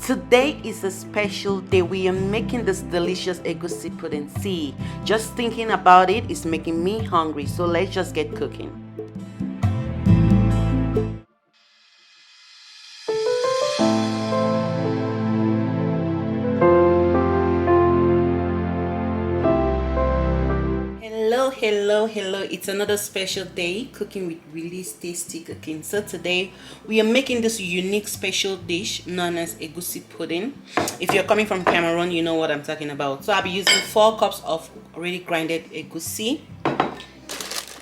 Today is a special day. We are making this delicious egusi pudding. See, just thinking about it is making me hungry. So let's just get cooking. Hello, it's another special day cooking with really tasty cooking. So today we are making this unique special dish known as egusi pudding. If you're coming from Cameroon, you know what I'm talking about. So I'll be using 4 cups of already grinded egusi,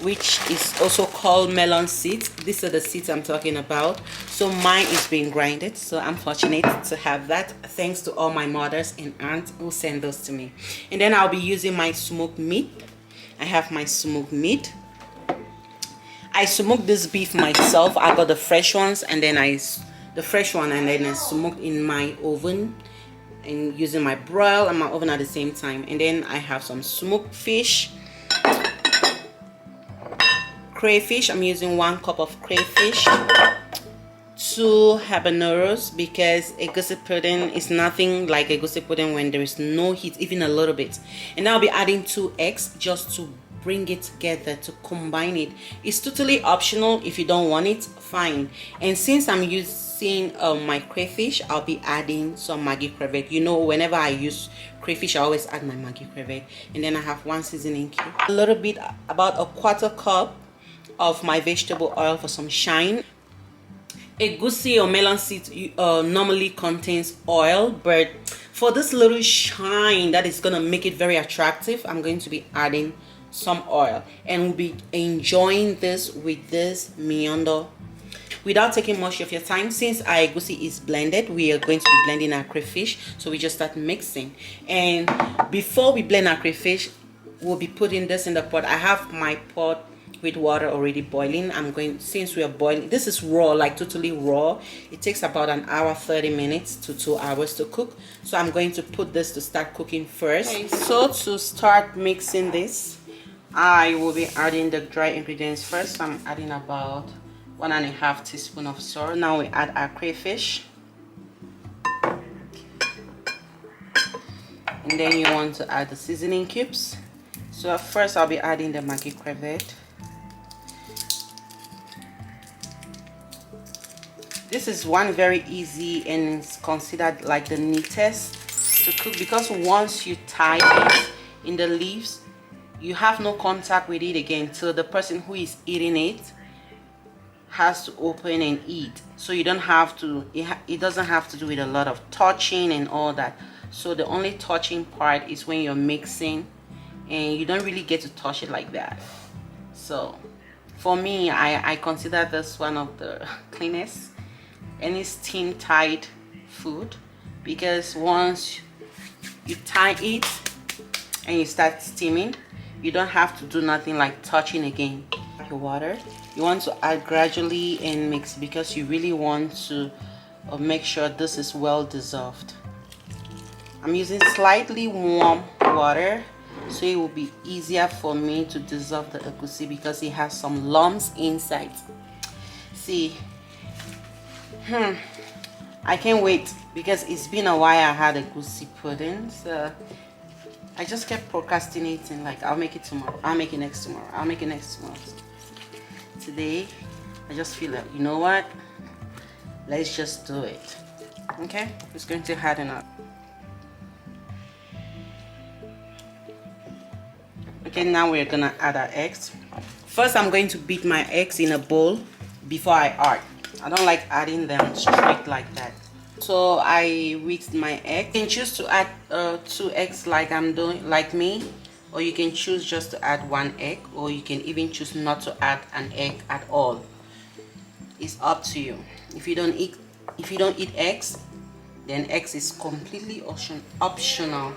which is also called melon seeds. These are the seeds I'm talking about. So mine is being grinded, so I'm fortunate to have that, thanks to all my mothers and aunts who send those to me. And then I'll be using my smoked meat. I have my smoked meat. I smoked this beef myself. I got the fresh ones, and then I smoked in my oven and using my broil and my oven at the same time. And then I have some smoked fish, crayfish. I'm using 1 cup of crayfish, 2 habaneros, because egusi pudding is nothing like egusi pudding when there is no heat, even a little bit. And I'll be adding 2 eggs just to bring it together, to combine it. It's totally optional. If you don't want it, fine. And since I'm using my crayfish, I'll be adding some maggi crevette. You know, whenever I use crayfish, I always add my maggi crevette. And then I have 1 seasoning cube, a little bit, about a 1/4 cup of my vegetable oil for some shine. Egusi or melon seeds normally contains oil, but for this little shine that is gonna make it very attractive, I'm going to be adding some oil, and we'll be enjoying this with this miondo. Without taking much of your time, since our egusi is blended, we are going to be blending our crayfish, so we just start mixing. And before we blend our crayfish, we'll be putting this in the pot. I have my pot with water already boiling. Since we are boiling, this is raw, like totally raw. It takes about 1 hour 30 minutes to 2 hours to cook. So I'm going to put this to start cooking first. Okay, so to start mixing this, I will be adding the dry ingredients first. So I'm adding about 1.5 teaspoons of salt. Now we add our crayfish, and then you want to add the seasoning cubes. So first I'll be adding the maggi crevette. This is one very easy, and it's considered like the neatest to cook, because once you tie it in the leaves, you have no contact with it again, so the person who is eating it has to open and eat. So you don't have to, it doesn't have to do with a lot of touching and all that. So the only touching part is when you're mixing, and you don't really get to touch it like that. So for me, I consider this one of the cleanest any steam tied food, because once you tie it and you start steaming, you don't have to do nothing like touching again. Your water, you want to add gradually and mix, because you really want to make sure this is well dissolved. I'm using slightly warm water, so it will be easier for me to dissolve the egusi, because it has some lumps inside. See, I can't wait, because it's been a while I had egusi pudding, so I just kept procrastinating, like I'll make it tomorrow, I'll make it next tomorrow, I'll make it next tomorrow. Today I just feel like, you know what, let's just do it. Okay, it's going to harden up. Okay, now we're gonna add our eggs. First I'm going to beat my eggs in a bowl before I add. I don't like adding them straight like that. So I whisked my egg. You can choose to add 2 eggs like I'm doing, like me, or you can choose just to add 1 egg, or you can even choose not to add an egg at all. It's up to you. If you don't eat eggs, then eggs is completely optional.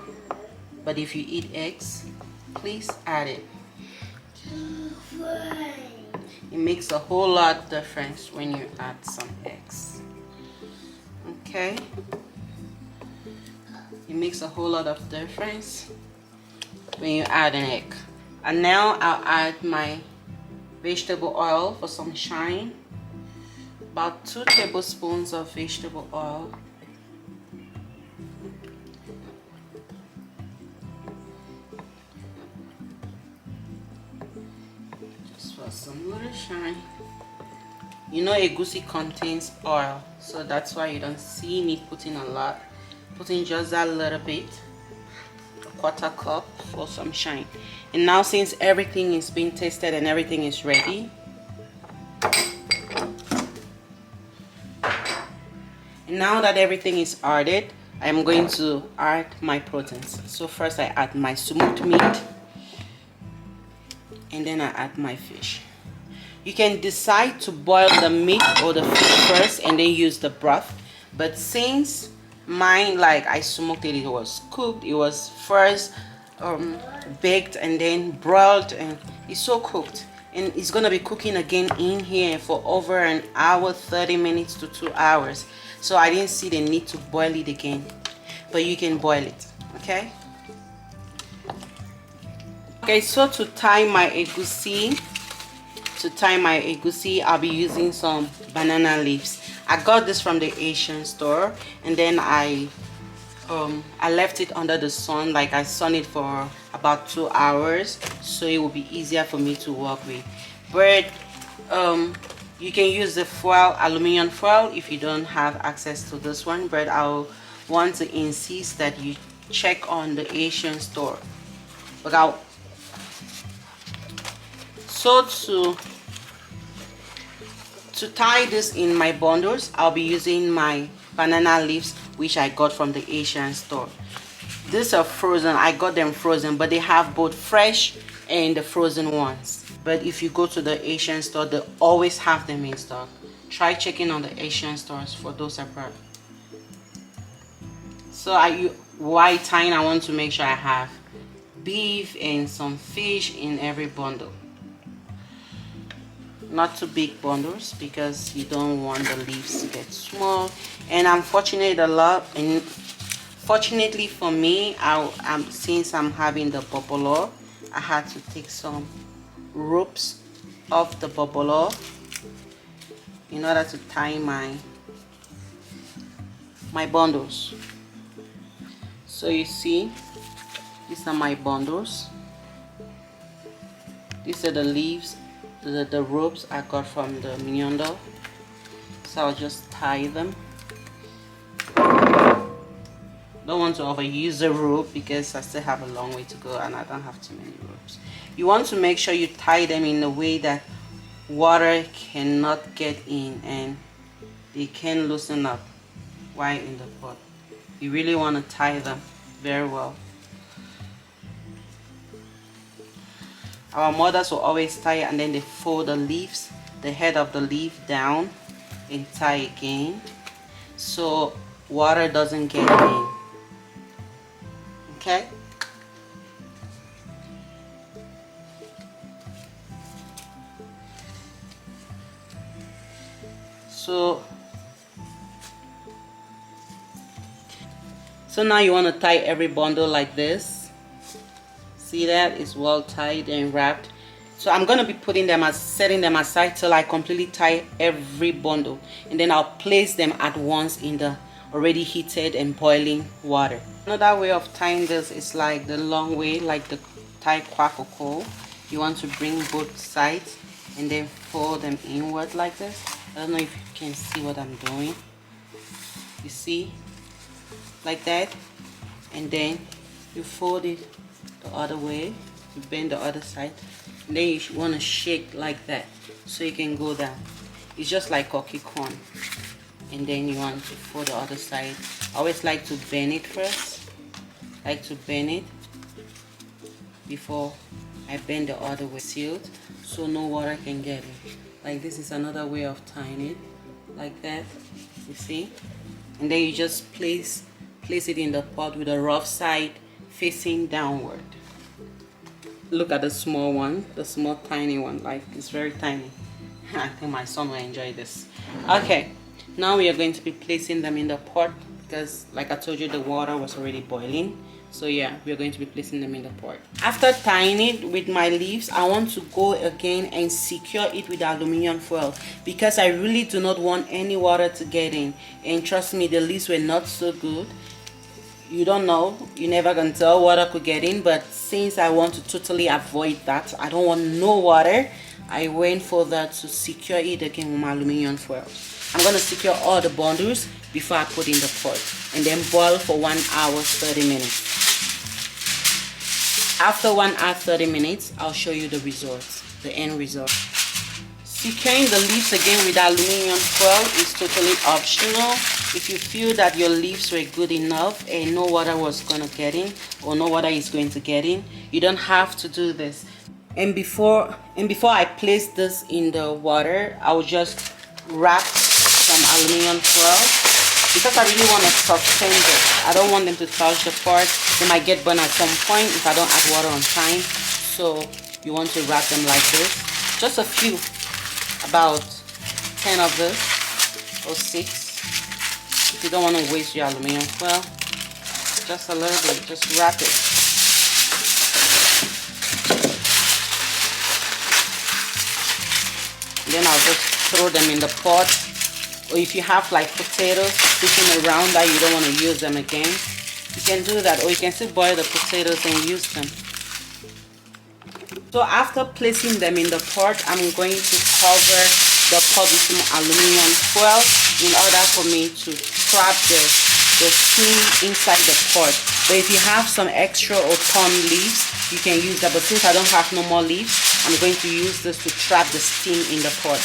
But if you eat eggs, please add it. It makes a whole lot difference when you add some eggs. Okay, it makes a whole lot of difference when you add an egg. And now I'll add my vegetable oil for some shine. About 2 tablespoons of vegetable oil. some little shine. You know egusi contains oil, so that's why you don't see me putting a lot. Putting just that little bit, a 1/4 cup for some shine. And now since everything is being tasted and everything is ready, and now that everything is added, I'm going to add my proteins. So first I add my smoked meat, and then I add my fish. You can decide to boil the meat or the fish first and then use the broth, but since mine, like I smoked it, it was cooked, it was first baked and then broiled, and it's so cooked, and it's gonna be cooking again in here for over an hour, 30 minutes to 2 hours. So I didn't see the need to boil it again, but you can boil it. Okay, so to tie my egusi, I'll be using some banana leaves. I got this from the Asian store, and then I left it under the sun, like I sun it for about 2 hours, so it will be easier for me to work with. But you can use the foil, aluminum foil, if you don't have access to this one, but I'll want to insist that you check on the Asian store. But to tie this in my bundles, I'll be using my banana leaves, which I got from the Asian store. These are frozen. I got them frozen, but they have both fresh and the frozen ones. But if you go to the Asian store, they always have them in stock. Try checking on the Asian stores for those separate. So while tying, I want to make sure I have beef and some fish in every bundle. Not too big bundles because you don't want the leaves to get small. And I'm fortunate a lot, and fortunately for me, since I'm having the bobolo, I had to take some ropes off the bobolo in order to tie my bundles. So you see, these are my bundles. These are the leaves, the ropes I got from the Mignondo. So I'll just tie them. Don't want to overuse the rope because I still have a long way to go and I don't have too many ropes. You want to make sure you tie them in a way that water cannot get in and they can loosen up while in the pot. You really want to tie them very well. Our mothers will always tie it and then they fold the leaves, the head of the leaf down and tie again so water doesn't get in. Okay? So now you want to tie every bundle like this. See that? It's well tied and wrapped. So I'm going to be setting them aside till I completely tie every bundle, and then I'll place them at once in the already heated and boiling water. Another way of tying this is like the long way, like the tie kwakoko. You want to bring both sides and then fold them inward like this. I don't know if you can see what I'm doing. You see? Like that. And then you fold it the other way, you bend the other side, and then you want to shake like that so you can go down. It's just like cocky corn. And then you want to fold the other side. I always like to bend it first, before I bend the other way, sealed so no water can get in. Like this is another way of tying it, like that. You see? And then you just place it in the pot with the rough side facing downward. Look at the small one, the small tiny one, like it's very tiny. I think my son will enjoy this. Okay, now we are going to be placing them in the pot because like I told you, the water was already boiling. So yeah, we are going to be placing them in the pot. After tying it with my leaves, I want to go again and secure it with aluminum foil because I really do not want any water to get in. And trust me, the leaves were not so good. You don't know, you never can tell water could get in, but since I want to totally avoid that, I don't want no water, I went for that to secure it again with my aluminum foil. I'm going to secure all the bundles before I put in the pot, and then boil for 1 hour 30 minutes. After 1 hour 30 minutes, I'll show you the results, the end result. Securing the leaves again with aluminum foil is totally optional. If you feel that your leaves were good enough and no water was going to get in, or no water is going to get in, you don't have to do this. And before I place this in the water, I'll just wrap some aluminum foil, because I really want to sustain this. I don't want them to touch the pot. They might get burned at some point if I don't add water on time. So you want to wrap them like this. Just a few, about 10 of this or 6. If you don't want to waste your aluminum foil, just a little bit, just wrap it. Then I'll just throw them in the pot. Or if you have like potatoes sitting around that you don't want to use them again, you can do that. Or you can still boil the potatoes and use them. So after placing them in the pot, I'm going to cover the pot with some aluminum foil in order for me to trap the steam inside the pot. But if you have some extra or torn leaves, you can use that. But since I don't have no more leaves, I'm going to use this to trap the steam in the pot.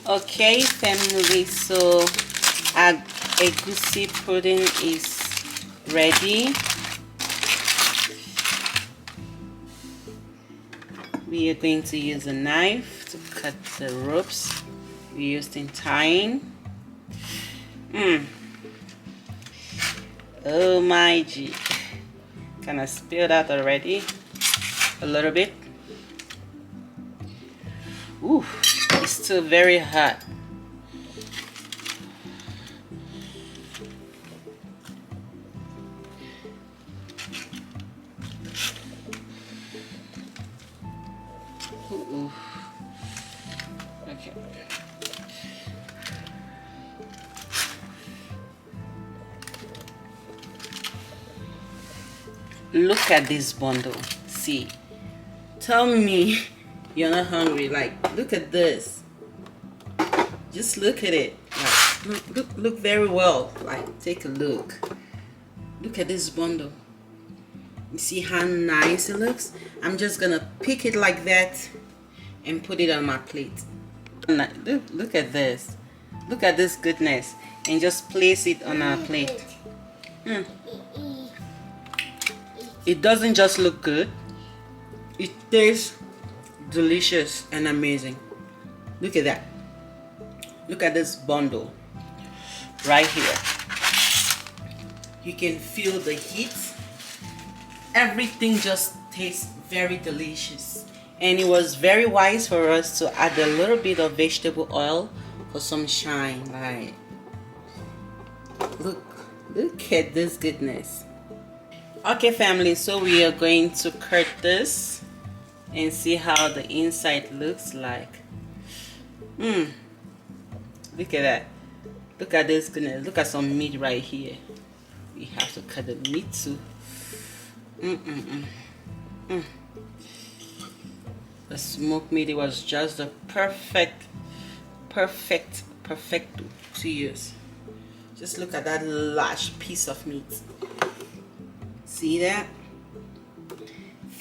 Okay, family, so our egusi pudding is ready. We are going to use a knife to cut the ropes we used in tying. Oh my gee, kind of spilled out already a little bit. Ooh, it's still very hot. Ooh. Okay. Look at this bundle. See, tell me you're not hungry. Like, look at this. Just look at it. Like, look very well. Like, take a look. Look at this bundle. You see how nice it looks? I'm just gonna pick it like that and put it on my plate. Look at this. Look at this goodness. And just place it on our plate. It doesn't just look good, it tastes delicious and amazing. Look at that. Look at this bundle right here. You can feel the heat. Everything just tastes very delicious. And it was very wise for us to add a little bit of vegetable oil for some shine. Like, look at this goodness. Okay, family, so we are going to cut this and see how the inside looks like. Look at that. Look at this goodness. Look at some meat right here. We have to cut the meat too. The smoked meat, it was just the perfect to use. Just look at that large piece of meat. See that?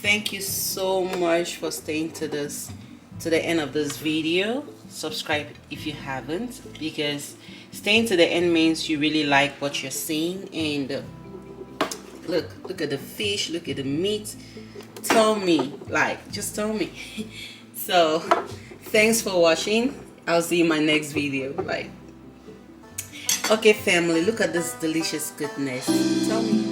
Thank you so much for staying to the end of this video. Subscribe if you haven't, because staying to the end means you really like what you're seeing. And look at the fish, look at the meat. Tell me, like, just tell me. So thanks for watching. I'll see you in my next video. Like, okay, family, look at this delicious goodness. Tell me.